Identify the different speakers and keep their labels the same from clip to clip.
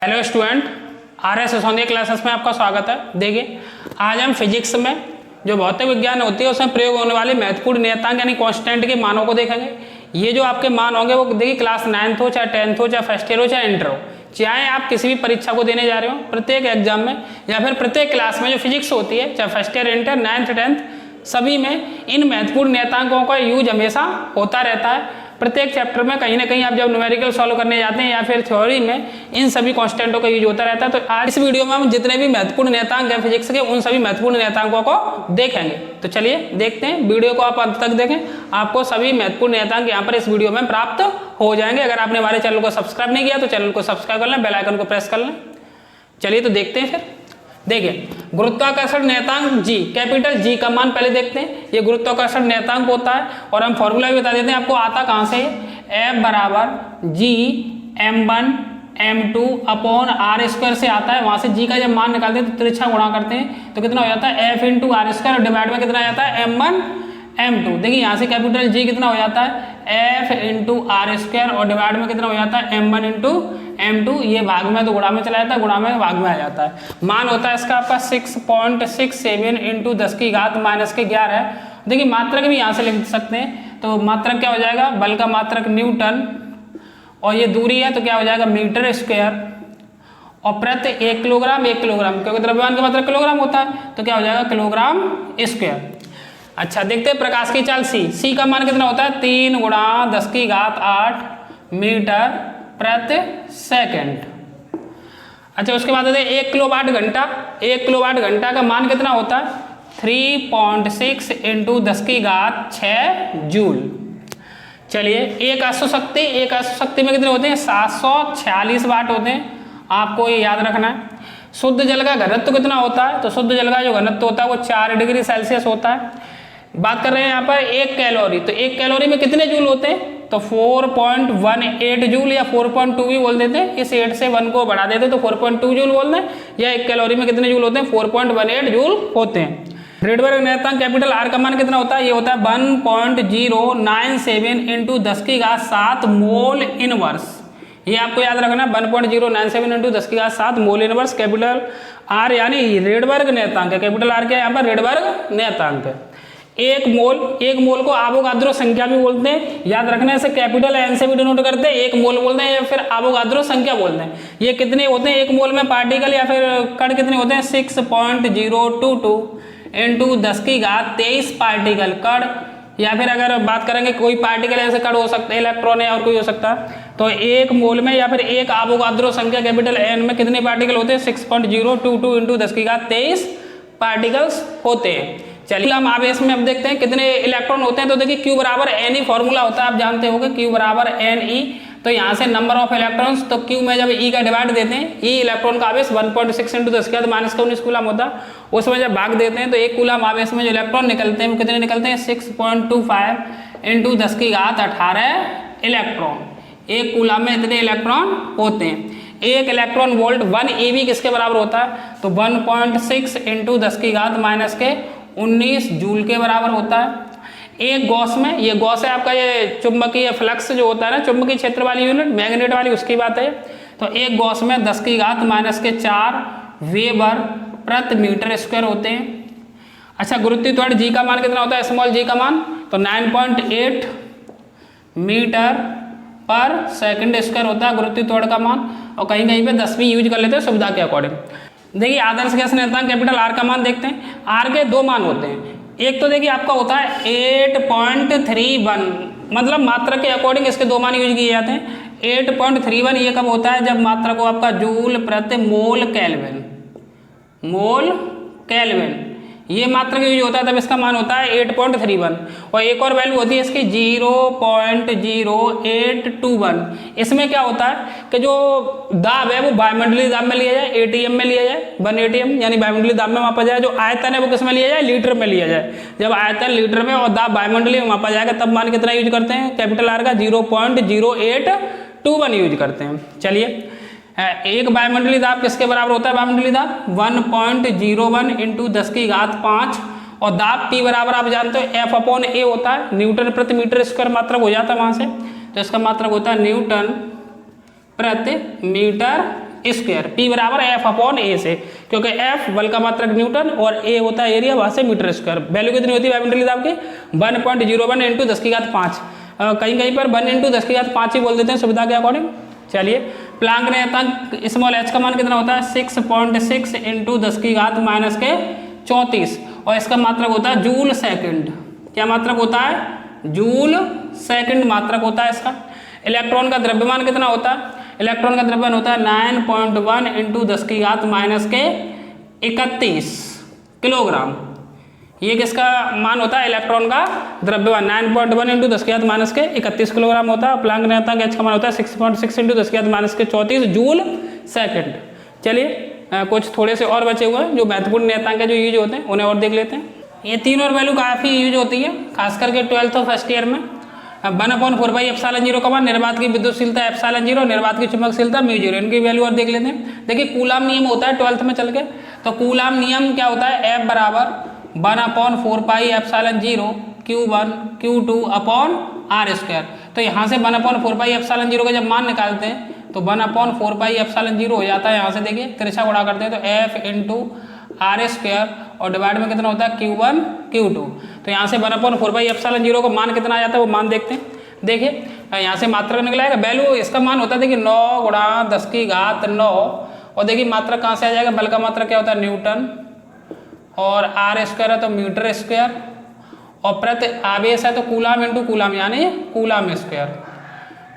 Speaker 1: Hello student, RS Sondiya classes में आपका स्वागत है। देखिए, आज हम फिजिक्स में जो भौतिक विज्ञान होती है उसमें प्रयोग होने वाले महत्वपूर्ण नियतांक यानी कांस्टेंट के मानों को देखेंगे। ये जो आपके मान होंगे वो देखिए क्लास 9th हो चाहे 10th हो चाहे फर्स्ट ईयर हो चाहे इंटर हो, चाहे आप किसी भी परीक्षा को देने जा रहे हो, प्रत्येक एग्जाम में या फिर प्रत्येक क्लास में जो फिजिक्स होती है चाहे first year inter 9th 10th सभी में इन महत्वपूर्ण नियतांकों का यूज हमेशा होता रहता है। प्रत्येक चैप्टर में कहीं ना कहीं आप जब न्यूमेरिकल सॉल्व करने जाते हैं या फिर थ्योरी में इन सभी कांस्टेंटों का यूज होता रहता है। तो आज इस वीडियो में हम जितने भी महत्वपूर्ण नियतांक हैं फिजिक्स के उन सभी महत्वपूर्ण नियतांकों को देखेंगे। तो चलिए देखते हैं, वीडियो को आप अंत तक देखें, आपको सभी महत्वपूर्ण नियतांक यहाँ पर इस वीडियो में प्राप्त हो जाएंगे। अगर आपने हमारे चैनल को सब्सक्राइब नहीं किया तो चैनल को सब्सक्राइब कर लें, बेल आइकन को प्रेस कर लें। चलिए तो देखते हैं फिर। देखिए, गुरुत्वाकर्षण नियतांक G, कैपिटल G का मान पहले देखते हैं। ये गुरुत्वाकर्षण नियतांक होता है और हम फॉर्मूला भी बता देते हैं आपको आता कहाँ से। F बराबर G m1 m2 upon r square से आता है। वहां से G का जब मान निकालते हैं तो तिरछा गुणा करते हैं तो कितना हो जाता है F इंटू आर स्क्वायर और डिवाइड में कितना आ जाता है m1 m2। देखिए यहाँ से कैपिटल G कितना हो जाता है F इंटू आर स्क्वायर और डिवाइड में कितना हो जाता है m1 इंटू m2। ये भाग में तो गुणा में चला जाता है, गुणा में भाग में आ जाता है। मान होता है इसका आपका 6.67 इंटू 10 की घात माइनस के 11 है। देखिए मात्रक भी यहाँ से लिख सकते हैं, तो मात्रक क्या हो जाएगा, बल का मात्रक न्यूटन और ये दूरी है तो क्या हो जाएगा मीटर स्क्वायर और प्रति 1 किलोग्राम 1 किलोग्राम, क्योंकि द्रव्यमान का मात्रक किलोग्राम होता है तो क्या हो जाएगा किलोग्राम स्क्वायर। अच्छा देखते हैं प्रकाश की चाल C का मान कितना होता है 3 गुणा 10 की घात 8 मीटर प्रति सेकंड। अच्छा उसके बाद 1 किलोवाट घंटा, 1 किलोवाट घंटा का मान कितना होता है 3.6 इंटू 10 की घात 6 जूल। चलिए एक अश्व शक्ति में कितने होते हैं 746 वाट होते हैं, आपको ये याद रखना है। शुद्ध जल का घनत्व कितना होता है, तो शुद्ध जल का जो घनत्व होता है वो 4 डिग्री सेल्सियस होता है। बात कर रहे हैं यहाँ पर 1 कैलोरी, तो 1 कैलोरी में कितने जूल होते हैं, तो 4.18 जूल या 4.2 भी बोल देते हैं। इस 8 से 1 को बढ़ा देते तो 4.2 जूल बोल दें, या 1 कैलोरी में कितने जूल होते हैं 4.18 जूल होते हैं। रेडबर्ग नियतांक कैपिटल R का मान कितना होता है, ये होता है 1.097 इंटू 10 की घात 7 मोल इनवर्स। ये आपको याद रखना 1.097 इंटू 10 की घात 7 मोल इनवर्स कैपिटल R यानी रेडबर्ग नियतांक है। कैपिटल R क्या है यहाँ पर रेडबर्ग नियतांक है। एक मोल को आवोगाद्रो संख्या भी बोलते हैं, याद रखने से कैपिटल N से भी डिनोट करते हैं, एक मोल बोलते हैं या फिर आवोगाद्रो संख्या बोलते हैं। ये कितने होते हैं एक मोल में पार्टिकल या फिर कण कितने होते हैं 6.022 इंटू 10 की घात 23 पार्टिकल कण, या फिर अगर बात करेंगे कोई पार्टिकल ऐसे कण हो सकते हैं, इलेक्ट्रॉन है और कोई हो सकता है, तो एक मोल में या फिर एक आवोगाद्रो संख्या कैपिटल N में कितने पार्टिकल होते हैं 6.022 इंटू 10 की घात 23 पार्टिकल्स होते हैं। चलिए हम आवेश में अब देखते हैं कितने इलेक्ट्रॉन होते हैं। तो देखिए Q बराबर Ne फॉर्मूला होता है, आप जानते होंगे Q बराबर Ne। तो यहाँ से नंबर ऑफ इलेक्ट्रॉन्स, तो Q में जब E का डिवाइड देते हैं, E इलेक्ट्रॉन का आवेश 1.6 इंटू 10 के बाद माइनस का 19 कूलम होता है, उसमें जब भाग देते हैं तो 1 कूलम आवेश में जो इलेक्ट्रॉन निकलते हैं वो कितने निकलते हैं 6.25 इंटू 10 की घात 18 इलेक्ट्रॉन। 1 कूलम में इतने इलेक्ट्रॉन होते हैं। 1 इलेक्ट्रॉन वोल्ट 1 eV किसके बराबर होता है, तो 1.6 इंटू 10 की घात माइनस के 19 जूल के बराबर होता है। एक गॉस में, ये गॉस है आपका ये चुंबकीय फ्लक्स जो होता है ना, चुंबकीय क्षेत्र वाली यूनिट, मैग्नेट वाली, उसकी बात है। तो एक गॉस में 10 की घात माइनस के 4 वेबर प्रति मीटर स्क्वायर होते हैं। अच्छा गुरुत्वीय त्वरण G का मान कितना होता है, स्मॉल g का मान, तो 9.8 मीटर पर सेकंड स्क्वायर होता है गुरुत्वीय त्वरण का मान, और कहीं कहीं पे 10 भी यूज कर लेते हैं सुविधा के अकॉर्डिंग। देखिए आदर्श गैस नियतांक कैपिटल R का मान देखते हैं। R के 2 मान होते हैं, एक तो देखिए आपका होता है 8.31, मतलब मात्रा के अकॉर्डिंग इसके 2 मान यूज किए जाते हैं। 8.31 ये कब होता है, जब मात्रा को आपका जूल प्रति मोल केल्विन ये मात्रा का यूज होता है, तब इसका मान होता है 8.31। और एक और वैल्यू होती है इसकी 0.0821। इसमें क्या होता है कि जो दाब है वो वायुमंडलीय दाब में लिया जाए, ATM में लिया जाए, 1 ATM यानी वायुमंडलीय दाब में मापा जाए। जो आयतन है वो किस में लिया जाए, लीटर में लिया जाए। जब आयतन लीटर में और दाब वायुमंडलीय में मापा जाएगा तब मान कितना यूज करते हैं कैपिटल R का 0.0821 यूज करते हैं। चलिए एक वायुमंडलीय दाब किसके बराबर होता है, वायुमंडलीय दाब 1.01 इंटू 10 की घात 5, और दाब P बराबर आप जानते हो F/A होता है, न्यूटन प्रति मीटर स्क्वायर मात्रक हो जाता है वहां से, तो इसका मात्रक होता है न्यूटन प्रति मीटर स्क्वायर, P बराबर F अपॉन ए से, क्योंकि F बल का मात्रक न्यूटन और A होता है एरिया, वहाँ से मीटर स्क्वायर। वैल्यू कितनी होती है बैडमिंटन आपके 1.01 इंटू 10⁵ कहीं कहीं पर 1 इंटू 10⁵ ही बोल देते हैं सुविधा के अकॉर्डिंग। चलिए प्लांक नियतांक स्मॉल h का मान कितना होता है 6.6 इंटू 10⁻⁴ और इसका मात्रक होता है जूल सेकंड। क्या मात्रक होता है? जूल सेकंड मात्रक होता है इसका। इलेक्ट्रॉन का द्रव्यमान कितना होता है? इलेक्ट्रॉन का द्रव्यमान होता है 9.1 इंटू 10⁻⁻31 किलोग्राम। ये किसका मान होता है? इलेक्ट्रॉन का द्रव्यमान 9.1 इंटू 10⁻31 किलोग्राम होता है। प्लांक नियतांक h का मान होता है 6.6 इंटू 10⁻⁴ जूल सेकंड। चलिए कुछ थोड़े से और बचे हुए हैं जो महत्वपूर्ण नियतांक जो यूज होते हैं उन्हें और देख लेते हैं। ये तीन और वैल्यू काफ़ी यूज होती है, खास करके 12th और फर्स्ट ईयर में। 1/4πε0 का मान निर्वात की विद्युतशीलता ε0, निर्वात की चुंबकशीलता μ0, इनकी वैल्यू और देख लेते हैं। देखिए कूलाम नियम होता है 12th में चल के, तो कूलाम नियम क्या होता है? F बराबर 1/4πε0 Q1 Q2 अपॉन r²। तो यहाँ से 1/4πε0 का जब मान निकालते हैं तो 1/4πε0 हो जाता है। यहाँ से देखिए तिरछा गुणा करते हैं तो F इंटू r² और डिवाइड में कितना होता है Q1 Q2। तो यहाँ से 1/4πε0 का मान कितना आ जाता है वो मान देखते हैं। देखिए यहाँ से मात्रक निकला है, वैल्यू इसका मान होता है देखिए 9 × 10⁹ और देखिए मात्रक कहाँ से आ जाएगा? बल का मात्रक क्या होता है? न्यूटन और r² है तो मीटर स्क्वायर और प्रति आवेश है तो कूलाम इंटू कूलाम यानी कूलाम स्क्वायर।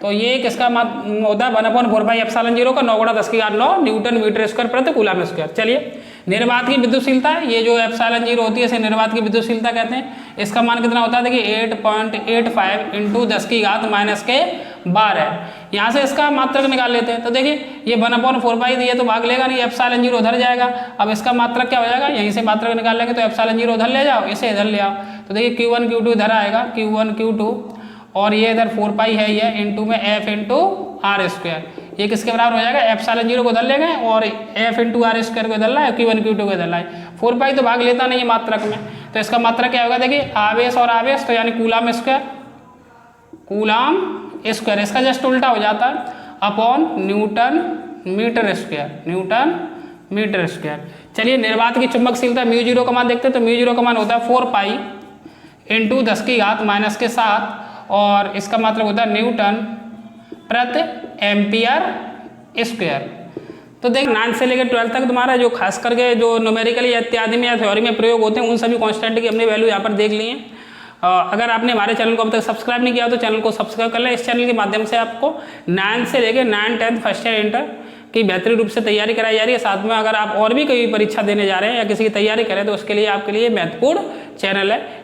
Speaker 1: तो ये किसका होता है? 1/4πε0 का 9 × 10⁹ न्यूटन मीटर स्क्वायर प्रति कूलाम स्क्वायर। चलिए निर्वात की विद्युतशीलता, ये जो ε0 होती है इसे निर्वात की विद्युतशीलता कहते हैं। इसका मान कितना होता है? देखिए 8.85 इंटू 10⁻⁻12। यहाँ से इसका मात्रक निकाल लेते हैं तो देखिए ये 1/4π दिए तो भाग लेगा नहीं, ε0 उधर जाएगा। अब इसका मात्रक क्या हो जाएगा? यहीं से मात्रक निकाल लेंगे तो ε0 उधर ले जाओ, इसे इधर ले आओ तो देखिए Q1 Q2 इधर आएगा, Q1 Q2 और ये इधर 4π है ये इंटू में F इंटू r²। ये किसके बराबर हो जाएगा? ε0 को इधर ले गए और F इंटू r² को इधर लाए, Q1 Q2 को इधर लाए। 4π तो भाग लेता नहीं है मात्रक में, तो इसका मात्रक क्या होगा? देखिए आवेश और आवेश तो यानी कूलाम स्क्वायर, कूलाम स्क्वायर इसका जस्ट उल्टा हो जाता है upon newton metre square, newton metre square. चलिए निर्वात की चुंबकशीलता μ0 का मान देखते हैं तो μ0 का मान होता है 4π इंटू 10⁻⁻7 और इसका मात्रक होता है न्यूटन प्रति एम्पियर स्क्वायर। तो देख 9 से लेकर 12 तक तुम्हारा जो खास करके जो न्यूमेरिकली इत्यादि में या थ्योरी में प्रयोग होते हैं उन सभी कांस्टेंट की हमने वैल्यू यहाँ पर देख ली है। अगर आपने हमारे चैनल को अब तक सब्सक्राइब नहीं किया तो चैनल को सब्सक्राइब कर लें। इस चैनल के माध्यम से आपको 9 से लेकर 9, 10 फर्स्ट ईयर इंटर की बेहतरीन रूप से तैयारी कराई जा रही है। साथ में अगर आप और भी कोई परीक्षा देने जा रहे हैं या किसी की तैयारी करें तो उसके लिए आपके लिए महत्वपूर्ण चैनल है।